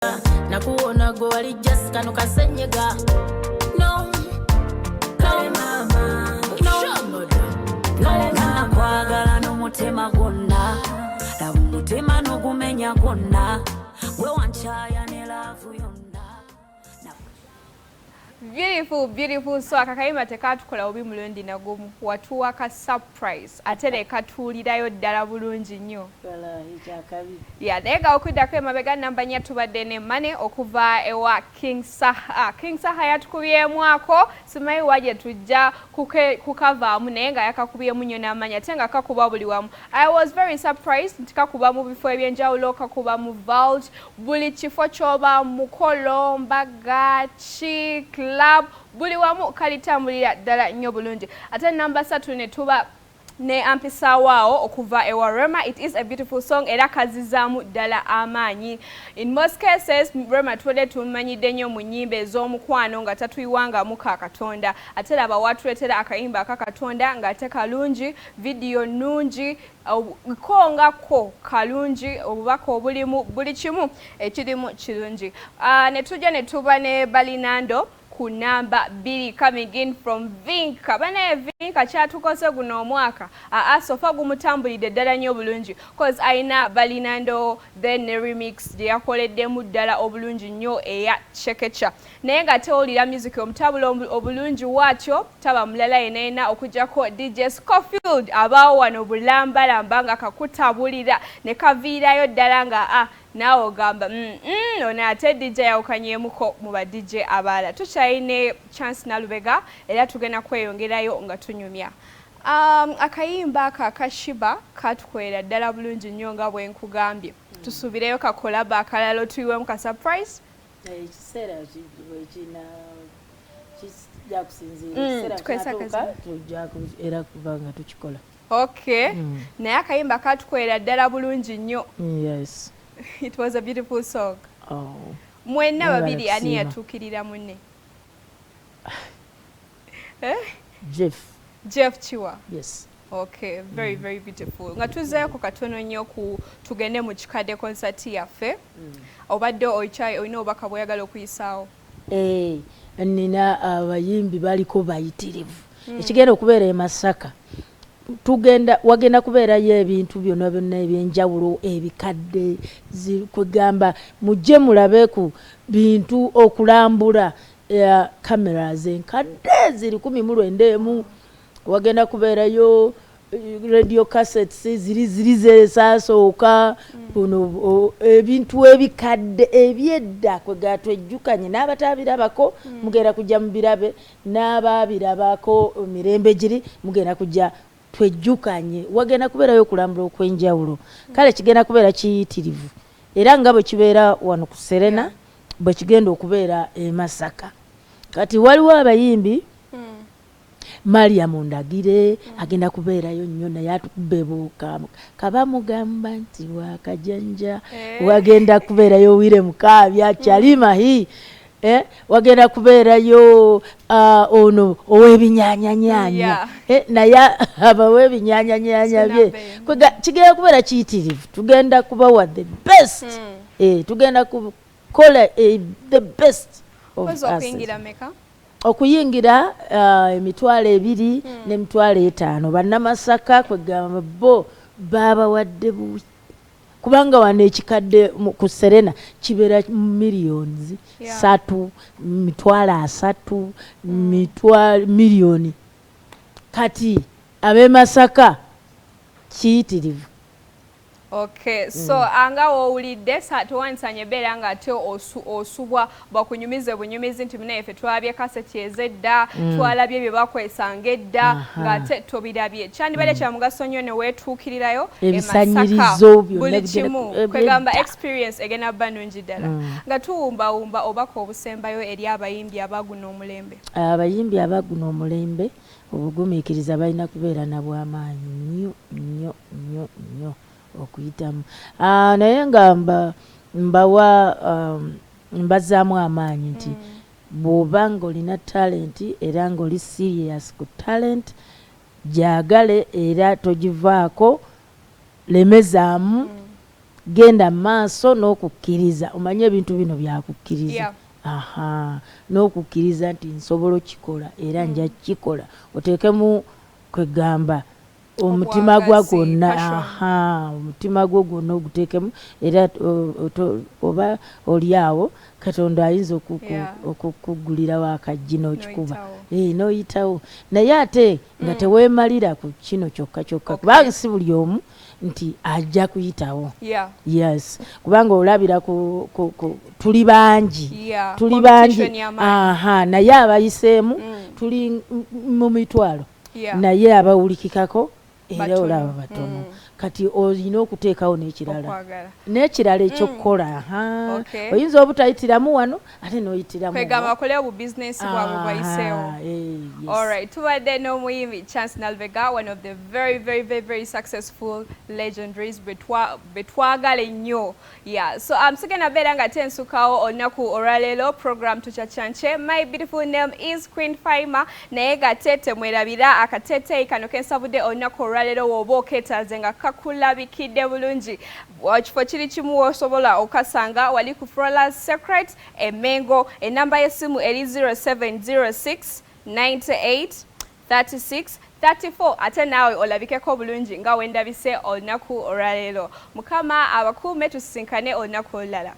nakuona go ali just kano kasenyega no kale mama no kale mama kwagala no mutema gonna labu mutema no gumenya gonna we wanchaya ne love yonna. Beautiful, beautiful. So akakayimba tekatukola obi mulundi nagumu watuwa ka surprise atele katulirayo ddala bulungi nnyo. Yeah, nega okudako emabega namba nya tubadde ne mane okuva ewa King Saha. King Saha yatukubyemwako simayi waje tujja kukavaamu naye nga yakakubyemu nnyo n'amanya tenga kakuba buli wamu. I was very surprised nti kakuba mu bifo ebyenjawulo, kakuba mu vault, buli kifo kyoba mukolo mbaga club buli wamu kalitambulira ddala nnyo bulungi. Ate namba 3 ne tuba ne ampisa wao okuva ewa Rema. It is a beautiful song era kazizaamu ddala amaanyi. In most cases Rema twede tumanyidde nnyo mu nnyimba ez'omukwano nga tatuyiwangamu ka Katonda. Ate laba watuleetera akayimba ka Katonda ng'ate kalungi, video nnungi, kongako kalungi, obubaka obulimu buli kimu ekirimu kirungi. Ne tujja ne tuba ne Balinando namba 2 coming in from Vinka. Bana Vinka kyatukose guno omwaka sofa gumutambulidde ddala nnyo bulungi cause aina Balinando then remix gye yakoleddemu ddala obulungi nnyo eya chekecha naye nga tewulira music omutabulo obulungi waakyo taba mulala yenayina okujjako DJ Scofield abaawo wano bulambalamba nga kakutabulira ne kaviirayo ddala nga nawe ogamba ono ate DJ yawukanyemuko mu ba DJ abalala. Tukyayine chance Nalubega era tugenda kweyongerayo nga tunyumya. Akayimba kakashiba katukwera ddala bulungi nnyo nga bwe nkugambye. Tusubireyo kakolaba akalalo tuyiwemu ka surprise. Ekiseera kina kijja kusinziira ekiseera tujja era kubanga tukikola. Okay. Naye akayimba katukwera ddala bulungi nnyo. Yes. It was a beautiful song. Oh. Mwenna babiri ani yatukirira munne? Jeff Chiwa. Yes. Okay, very very beautiful. Nga tuzeeko katono nnyo tugende mu kikadde concert yaffe. Obadde oyina obaka bweyagala okuyisaawo? Nina abayimbi baliko bayitirivu. Ekigenda okubeera e Masaka. Wagenda kubeerayo ebintu byonna byonna ebyenjawulo ebikadde kwegamba mujje mulabe ku bintu okulambula cameras enkadde ziri 19 wagenda kubeerayo radio cassettes ziri zeesasooka buno ebintu ebikadde ebyedda kwega twejjukanye n'abatabirabako mugenda kujja mu birabe n'ababirabako mirembe giri mugenda kujja twejjukanye wagenda kubeerayo okulambula okwenjawulo kale kigenda kubeera kiyitirivu era nga bwe kibeera wano ku Serena bwe kigenda okubeera e Masaka. Kati waliwo abayimbi Mariam Ndagire agenda kubeerayo nnyo naye atukubebuuka kabamugamba nti wakajanja wagenda kubeerayo Wire Mukaabya Kyalimahi wagenda kubeerayo ono ow'ebinyaanyanya naye abaw'ebinyaanyanya bye kigenda kubeera kiyitirivu tugenda kubawa the best tugenda kukola the best of us. Okuyingira 2,000 ne 5,000 bannamasaka kwegamba bo babawadde buwi kubanga wano ekikadde ku Serena kibeera millions 3 miliyoni kati ab'e Masaka kiyitirivu. Okay, so anga owulidde tuwanisanye beera nga ate osubwa bakunyumize bunyumizi nti muna efe twalabye kaseti ezedda twalabye bye bakwesanga edda ng'ate tobirabye kyandibadde kya mugaso nnyo ne weetuukirirayo ebisanyirizo buli kimu kwegamba experience egenda bba nnungi ddala nga tuwumbawumba obaka obusembayo eri abayimbi abaguna omulembe. Abayimbi abaguna omulembe obugumiikiriza balina kubeera nabw'amaanyi nnyo nnyo nnyo nnyo okuyitamu naye nga mbazaamu amaanyi nti bw'oba ng'olina talent era ng'oli serious ku talent gyagale era togivaako lemezaamu genda maaso n'okukkiriza omanye ebintu bino byakukkiriza n'okukkiriza nti nsobola okikola era nja kikola oteekemu kwegamba omutima gwa gwonna omutima gwo gwonna oguteekemu era oba oli awo Katonda ayinza okukugulirawo akajji n'okikuba n'oyitawo naye ate nga teweemalira ku kino kyokka kubanga si buli omu nti ajja kuyitawo yes kubanga olabira tuli bangi naye abayiseemu tuli mu mitwalo naye abawulikikako era olaba batono kati olina okuteekawo n'ekirala ekyokukola oyinza obutayitiramu wano ate n'oyitiramu kwegamba bakole obubizinesi bwabwe bayiseewo. Alright, tubadde n'omuyimbi Chance Nalubega, one of the very, very, very, very successful legendaries betwagala ennyo. So sigenda beera nga tensukawo olunaku olwaleero program tukyacyanche. My beautiful name is Queen Faima naye gatete mwerabira akateteeyi kano kensabudde olunaku olwaleero w'oba okeetaaze nga kakulabikidde bulungi kifo kiri kimu osobola okasanga wali ku Flawless Secret Emengo. Enamba y'essimu eri 0706 98 36 34 ate naawe olabikeko bulungi nga wendabise olunaku olwaleero. Mukama abakuume tusisinkane olunaku olulala.